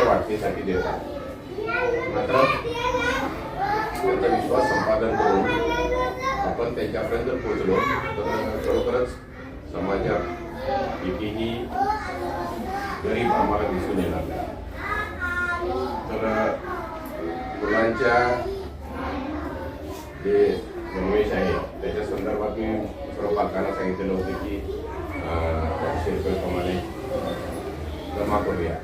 वाटणीसाठी देतात. मात्र त्यांचा विश्वास संपादन करून आपण त्यांच्यापर्यंत जर पोहोचलो तर खरोखरच समाजात एकही गरीब आम्हाला दिसून येणार नाही. तर मुलांच्या जे गणवेश आहे त्याच्या संदर्भात मी सर्व पालकांना सांगितलेलं होतं की 200 रुपयेप्रमाणे जमा करूया.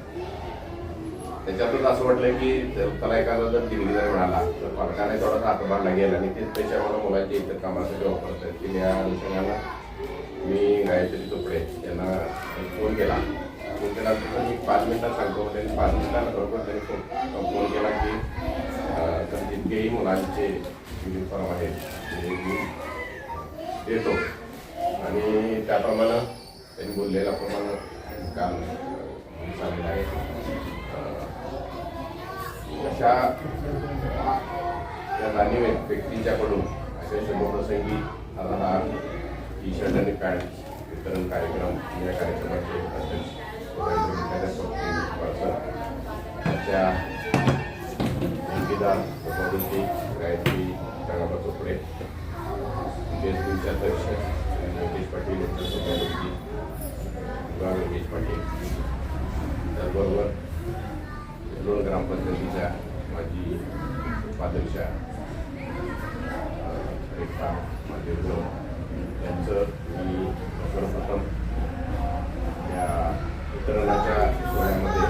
त्याच्यातच असं वाटलं की त्याला एखादा जर डिग्री जर मिळाला तर पालकाने थोडासा हातभार लागेल आणि तेच पैसे आम्हाला मुलांच्या इतर कामासाठी वापरता येतील. या अनुषंगानं मी गायत्री चोपडे यांना फोन केला. तर मी 5 मिनिटात सांगतो. त्यांनी 5 मिनिटाला बरोबर त्यांनी फोन केला की तर जितकेही मुलांचे युनिफॉर्म आहेत ते मी देतो आणि त्याप्रमाणे त्यांनी बोललेल्याप्रमाणे काम झालेलं आहे. अशा या जाणीव व्यक्तींच्याकडून अशा शंभरप्रसंगी आधार टी शर्ट आणि पॅन्ट वितरण कार्यक्रम या कार्यक्रमाचे अध्यक्ष त्याच्या ठेकेदार सभापती गायत्री गंगाबा चोपडे, फेसबुकचे अध्यक्ष योगेश पाटील, सभापती योगेश पाटील, त्याचबरोबर दोन ग्रामपंचायतीच्या माजी उपाध्यक्षा रेखा महादेव यांचं मी सर्वप्रथम या वितरणाच्या सोहळ्यामध्ये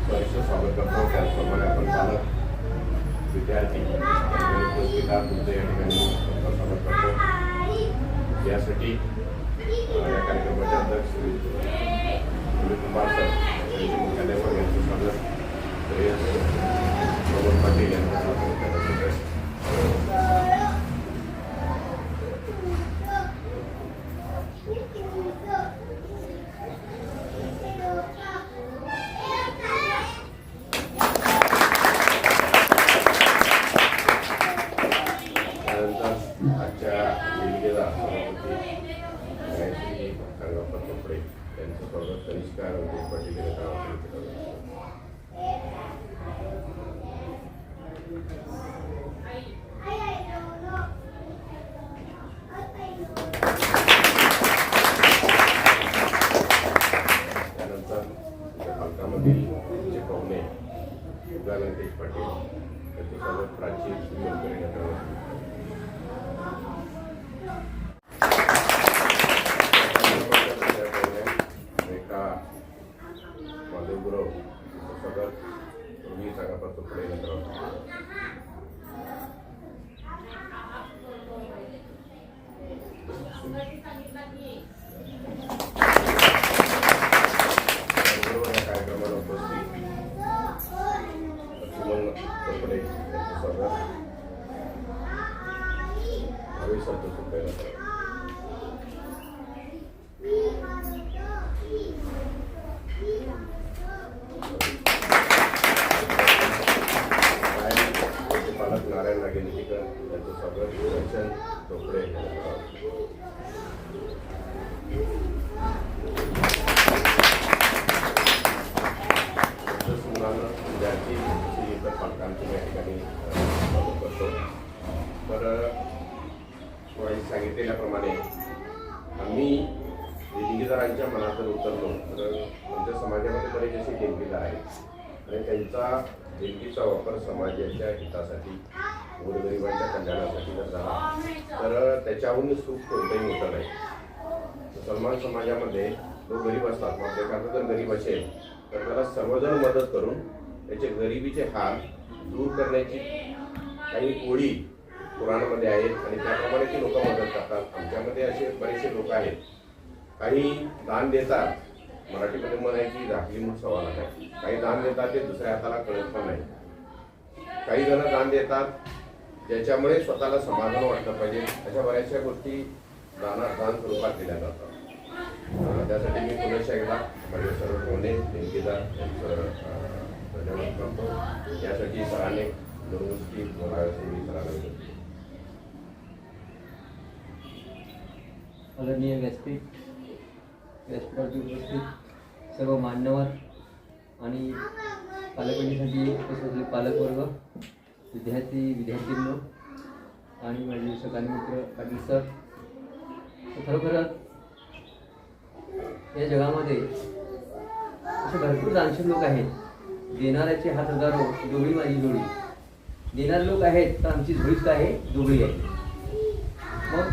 सहर्ष स्वागत करतो. त्याचप्रमाणे आपण पालक विद्यार्थी पुस्तिका तुमचं या ठिकाणी स्वागत करतो. यासाठी या कार्यक्रमाचे अध्यक्ष श्री कुमार सर यांचे मुख्याध्यापक यांचं स्वागत प्रमोद पाटील यांचा स्वागत करत त्यानंतर आजच्या दिल्लीला सभापती गायत्री गंगाबा चोपडे यांचं स्वागत कनिष्का योगेश पाटील यांचा पालकामधील जे पाहुणे वेंकटेश पाटील त्यांचं स्वागत प्राची रेखा महादेवराव स्वागत मी गंगाबा चोपडे कार्यक्रमाला उपस्थित सुमन चोपडे यांचं स्वागत हवेश सुपेला पालक नारायण नागेंद्रीकर यांचं स्वागत दर्शन चोपडे विद्यार्थी इतर पालकांचं या ठिकाणी स्वागत करतो. तर सांगितलेल्याप्रमाणे आम्ही देणगीदारांच्या मनात उतरलो तर आमच्या समाजामध्ये बरेच असे देणगीदार आहेत आणि त्यांचा देणगीचा वापर समाजाच्या हितासाठी गोरगरिबांच्या कल्याणासाठी जर झाला तर त्याच्याहून सुख कोणतंही मोठं नाही. मुसलमान समाजामध्ये जो गरीब असतात मग एखादा जर गरीब असेल तर त्याला सर्वजण मदत करून त्याचे गरिबीचे हाल दूर करण्याची काही ओळी पुराणामध्ये आहेत आणि त्याप्रमाणे ती लोक मदत करतात. आमच्यामध्ये असे बरेचसे लोक आहेत. काही दान देतात, मराठीमध्ये म्हण आहे की राखली म्हणून सवाल आहे. काही दान देतात ते दुसऱ्या हाताला कळत पण नाही. काही जण दान देतात ज्याच्यामुळे स्वतःला समाधान वाटलं पाहिजे. अशा बऱ्याचशा गोष्टी दान स्वरूपात दिल्या जातात. त्यासाठी मी पुन्हा एकदा माझे सर्व कोणे देणगीदार यांचं धन्यवाद करतो. यासाठी सरांनी दोन गोष्टी बोलाव्याचं मी सरांना विनंती. आदरणीय व्यासपीठावरती उपस्थित सर्व मान्यवर आणि पालकमंडळीसाठी उपस्थित असलेले पालकवर्ग, विद्यार्थींनो आणि माझे सकाळी मित्र पाटील सर, खरोखरच या जगामध्ये असे भरपूर दानशीर लोक आहेत. देणाऱ्याचे हात हजारो, डोळी माझी जोडी. देणारे लोक आहेत तर आमची झोळीच काय आहे, दुबळी आहे. मग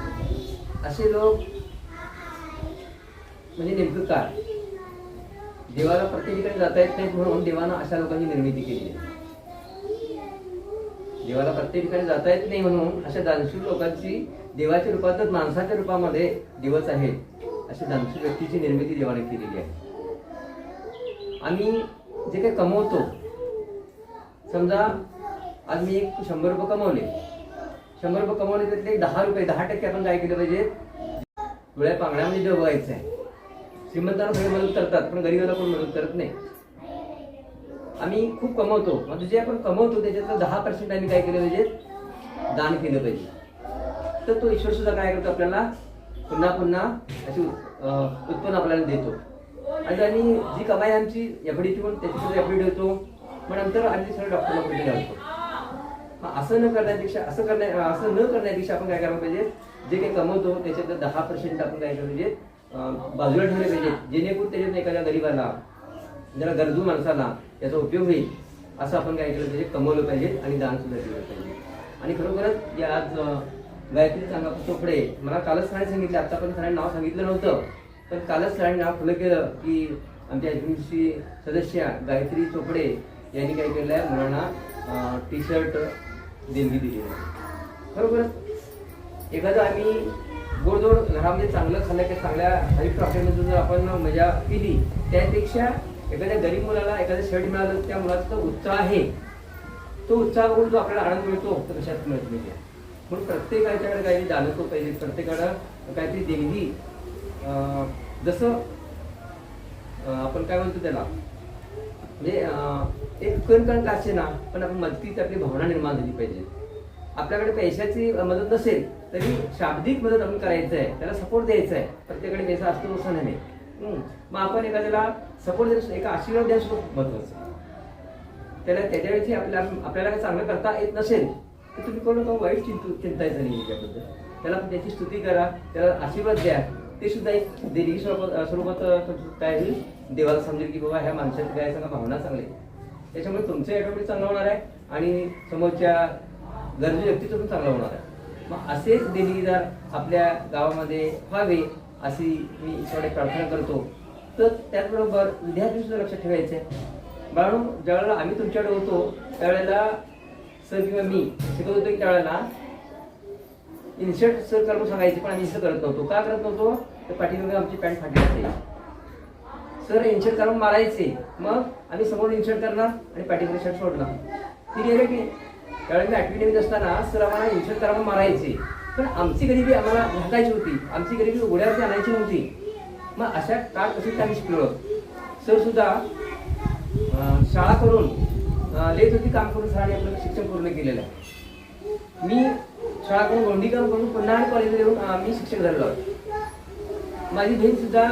असे लोक म्हणजे नेमकं काय? देवाला प्रत्येक ठिकाणी जाता येत नाही म्हणून देवानं अशा लोकांची निर्मिती केली आहे. देवाला प्रत्येक ठिकाणी जाता येत नाही म्हणून अशा दानशूर लोकांची देवाच्या रूपातच माणसाच्या रूपामध्ये दिवस आहेत. अशा दानशूर व्यक्तीची निर्मिती देवाने केलेली आहे. आम्ही जे काही कमवतो, समजा आज मी 100 रुपये कमवले, 100 रुपये कमवले त्यातले 10 रुपये 10% आपण काय केलं पाहिजे, डोळ्या पांगड्यामध्ये जे बघायचं आहे. श्रीमंतांना सगळे मदत करतात पण गरीबाला कोण मदत करत नाही. आम्ही खूप कमवतो, म्हणजे जे आपण कमवतो त्याच्यातलं 10% आम्ही काय केलं पाहिजे, दान केलं पाहिजे. तर तो ईश्वर सुद्धा काय करतो, आपल्याला पुन्हा पुन्हा अशी उत्पन्न आपल्याला देतो. आणि जी कमाई आमची एफडी ठेवून त्याची सुद्धा एफडी ठेवतो. मग नंतर आम्ही सगळं डॉक्टरला पैसे घालतो. असं न करण्यापेक्षा असं न करण्यापेक्षा आपण काय करायला पाहिजे, जे काही कमवतो त्याच्यातलं 10% आपण काय करायला पाहिजे, बाजूला ठेवले पाहिजे, जेणेकरून त्याच्यात एखाद्या गरीबाला, ज्याला गरजू माणसाला याचा उपयोग होईल असं आपण काय केलं पाहिजे, कमवलं पाहिजे आणि दान सुद्धा केलं पाहिजे. आणि खरोखरच या आज गायत्री चांगापूर चोपडे, मला कालच सरांनी सांगितलं, आता पण सरांनी नाव सांगितलं नव्हतं, पण कालच सरांनी नाव खुलं केलं की आमच्या एजन्सी सदस्य गायत्री चोपडे यांनी काय केलं आहे, मुलांना टी-शर्ट देणगी दिली आहे. खरोखरच एखादं आम्ही गोडधोड घरामध्ये चांगलं खाल्लं की चांगल्या हरीफ हॉटेलमधून जर आपण मजा केली, त्यापेक्षा एखाद्या गरीब मुलाला एखादं शर्ट मिळालं, त्या मुलाचा उत्साह आहे, तो उत्साह बघून जो आपल्याला आनंद मिळतो तो कशात मिळत नाही. म्हणून प्रत्येकाच्याकडे काहीतरी जाणवतो पाहिजे, प्रत्येकाला काहीतरी देणगी, जसं आपण काय म्हणतो त्याला, म्हणजे एक कण का असे ना, पण आपण मदतीची आपली भावना निर्माण झाली पाहिजे. आपल्याकडे पैशाची मदत नसेल तरी शाब्दिक मदत आपण करायचं आहे, त्याला सपोर्ट द्यायचा आहे. प्रत्येकाकडे पैसा असतो असं नाही. मग आपण एखाद्याला सपोर्ट द्यायचं, एका आशीर्वाद द्यायचं खूप महत्वाचं. त्याला त्याच्यावेळी आपल्याला काही चांगलं करता येत नसेल तर तुम्ही कोण वाईट चिंतायचं नाही त्याच्याबद्दल. त्याला त्याची स्तुती करा, त्याला आशीर्वाद द्या. ते सुद्धा एक देणगी स्वरूपात काय होईल, देवाला समजेल की बाबा ह्या माणसाची काय सांगा भावना चांगली. त्याच्यामुळे तुमचं ऑटोमॅटिक चांगलं होणार आहे आणि समोरच्या गरजू व्यक्तीचं पण चांगलं होणार आहे. मग असेच देणगीदार आपल्या गावामध्ये व्हावे अशी मी ईश्वराकडे प्रार्थना करतो. तर त्याचबरोबर विद्यार्थी सुद्धा लक्षात ठेवायचं आहे. बाळांनो, ज्यावेळेला आम्ही तुमच्याकडे होतो त्यावेळेला सर किंवा मी शिकवत होतो की त्यावेळेला इन्शर्ट सर करून सांगायचे, पण आम्ही इन्शर्ट करत नव्हतो. का करत नव्हतो, तर पाठीमागे आमची पॅन्ट फाटली असते. सर इन्शर्ट करून मारायचे, मग आम्ही समोर इन्शर्ट करणार आणि पाठीमागे शर्ट सोडणार. ती रिअलिटी. त्यावेळेला मी 8वी 9वी असताना सर आम्हाला इन्शर्ट करून मारायचे, पण आमची गरिबी आम्हाला भागायची होती, आमची गरिबी उघड्यावरती आणायची नव्हती. मग अशा काळ कशी आम्ही शिकलो. सर सुद्धा शाळा करून लेट होती, काम करून सरांनी आपलं शिक्षण पूर्ण केलेलं आहे. मी शाळा करून गोंडी काम करून पुन्हा कॉलेजला येऊन मी शिक्षक झालेलो आहे. माझी बहीण सुद्धा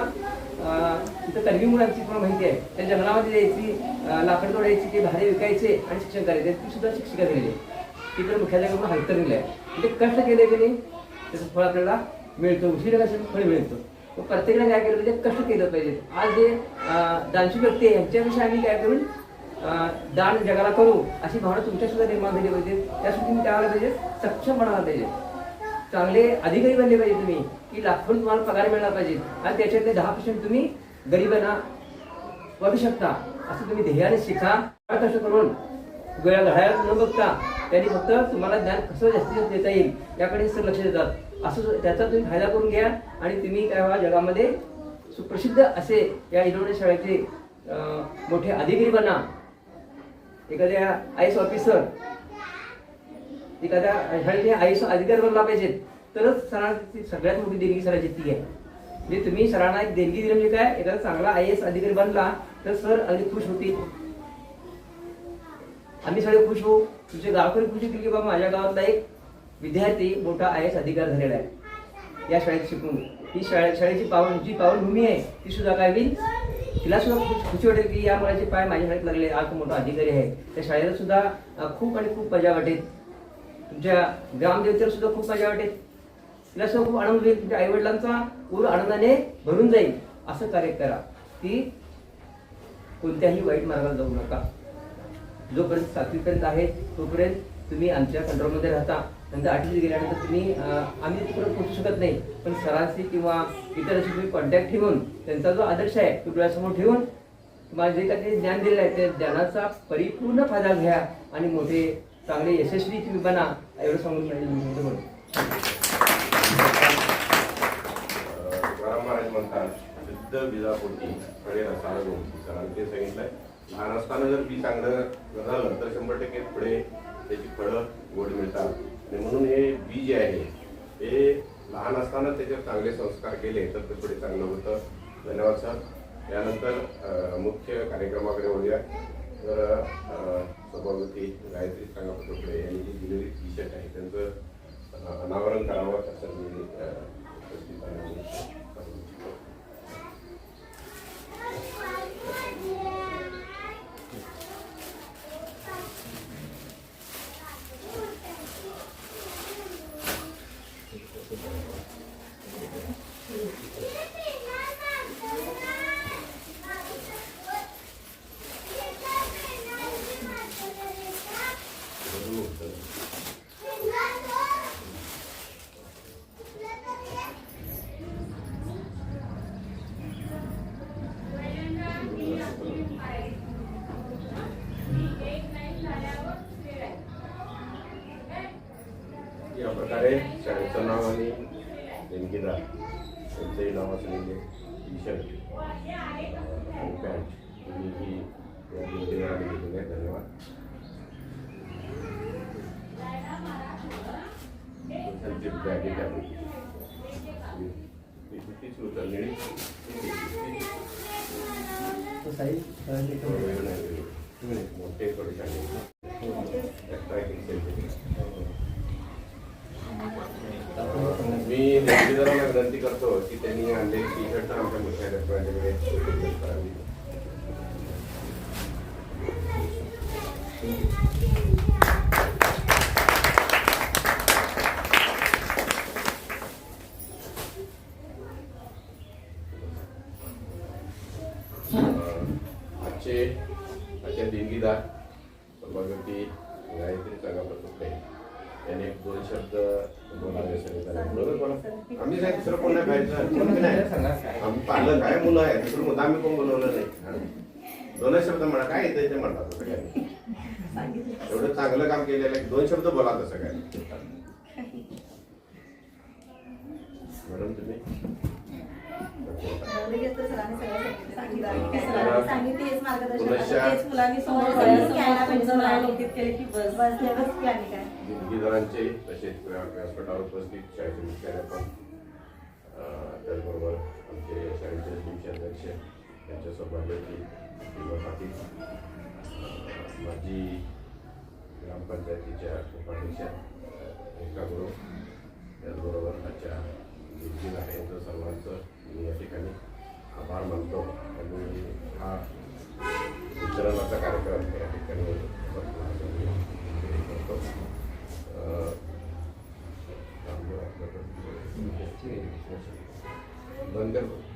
तिथं तडवीमुळे आमची तुम्हाला माहिती आहे, त्या जंगलामध्ये जायची, लाकड तोडायची, ते भाडे विकायचे आणि शिक्षण करायचे. ती सुद्धा शिक्षिका झालेली आहे. ती पण मुख्याध्यापकाकडून हायतरलेलं आहे. म्हणजे कष्ट केले की नाही त्याचं फळ आपल्याला मिळतं, उशिरा कसं फळ मिळतं. तर प्रत्येकाने काय केलं पाहिजे, कष्ट केलं पाहिजे. आज जे दानशूर व्यक्ती आहे यांच्याविषयी आम्ही काय करून दान जगाला करू अशी भावना तुमच्या सुद्धा निर्माण झाली पाहिजे. त्यासाठी तुम्ही काय पाहिजे, सक्षम बनायला पाहिजे, चांगले अधिकारी बनले पाहिजे तुम्ही, की लाखो तुम्हाला पगार मिळाला पाहिजे आणि त्याच्यातले 10% तुम्ही गरिबांना वाटू शकता. असं तुम्ही ध्येयाने शिका. कष्ट करून वेळा घड्याळात न बघता त्यांनी फक्त तुम्हाला ज्ञान कसं जास्तीत जास्त देता येईल याकडे लक्ष देतात. असं त्याचा तुम्ही फायदा करून घ्या आणि तुम्ही काय व्हा, जगामध्ये सुप्रसिद्ध असे या इनोव्हेशन शाळेचे मोठे अधिकारी बना. एखाद्या आयएस ऑफिसर, एखाद्या शाळेचे आयएस अधिकारी बनला पाहिजेत, तरच सणाची सगळ्यात मोठी देणगी सराची ती आहे. म्हणजे तुम्ही सरांना एक देणगी दिली म्हणजे काय, एखादा चांगला IAS अधिकारी बनला तर सर अगदी खुश होतील, आम्ही सगळे खुश होऊ, तुमचे गावकरी खुश होतील की बाबा माझ्या गावातला एक विद्यार्थी मोठा IAS अधिकारी झालेला आहे या शाळेत शिकून. ही शाळेची जी पावनभूमी आहे ती सुद्धा काय होईल, तिला सुद्धा खुशी वाटेल की या मुलाचे पाय माझ्या शाळेत लागले, आज मोठा अधिकारी आहे. त्या शाळेला सुद्धा खूप आणि खूप मजा वाटेल, तुमच्या ग्रामदेवतेला सुद्धा खूप मजा वाटेल, तिला सुद्धा खूप आनंद होईल, तुमच्या आईवडिलांचा पूर आनंदाने भरून जाईल. असं कार्य करा की कोणत्याही वाईट मार्गाला जाऊ नका. जोपर्यंत 7वीपर्यंत आहे तोपर्यंत तुम्ही आमच्या कंट्रोलमध्ये राहता. नंतर 8वी गेल्यानंतर तुम्ही आम्ही तिकडे पोहोचू शकत नाही, पण सरांशी किंवा इतरांशी तुम्ही कॉन्टॅक्ट ठेवून त्यांचा जो आदर्श आहे तो डोळ्यासमोर ठेवून तुम्हाला जे काही ज्ञान दिलेलं आहे त्या ज्ञानाचा परिपूर्ण फायदा घ्या आणि मोठे चांगले यशस्वी तुम्ही बना, एवढं सांगून तुकाराम महाराज म्हणतात शुद्ध बीजापोटी फळे रसाला गोडी. सरांनी ते सांगितलंय, लहान असताना जर बी चांगलं झालं तर 100% पुढे त्याची फळं गोड मिळतात. आणि म्हणून हे बी जे आहे हे लहान असताना त्याच्यावर चांगले संस्कार केले तर ते पुढे चांगलं होतं. धन्यवाद सर. यानंतर मुख्य कार्यक्रमाकडे वळूया. तर सभापती गायत्री सांगापटोकडे यांनी जी दिलेली टी-शर्ट आहे त्यांचं अनावरण करावं असं मी उपस्थित या प्रकारे शाळेचं नाव आणि देणगीदार त्यांचंही नाव असलेले टी-शर्ट आणि पॅन्ट तुम्ही ही या देणगीदाराने दिलेले आहे. धन्यवाद. त्यांची बॅगे त्यापैकी तीच उचललेली मोठे थोडे मी देणगीदारांना विनंती करतो की त्यांनी आणलेली टी-शर्ट आमच्या मुख्य रेस्टॉरंटकडे करावी. आजचे देणगीदार सभापती गायत्री सांगापटोकडे त्याने 2 शब्द आम्ही काय दुसरं कोण नाही पाहिजे, आम्ही पाहिलं काय मुलं आहे दुसरं मुद्दा आम्ही कोण बोलवलं नाही. 2 शब्द म्हणा काय येतं ते म्हणतात सगळ्यांनी. एवढं चांगलं काम केलेलं आहे, 2 शब्द बोला तसं काय मॅडम तुम्ही देणगीदारांचे तसेच व्यासपीठावर उपस्थित शाळेचे मुख्याध्यापक त्याचबरोबर आमचे शाळेचे दिवशी अध्यक्ष त्यांच्या सभापती पाटील, माजी ग्रामपंचायतीच्या उपाध्यक्षा रेखा गुरु, त्याचबरोबर आजच्या देणगीदार यांचं सर्वांचं मी या ठिकाणी आभार मानतो. आणि हा वितरणाचा कार्यक्रम या ठिकाणी करतो. बंद करतो.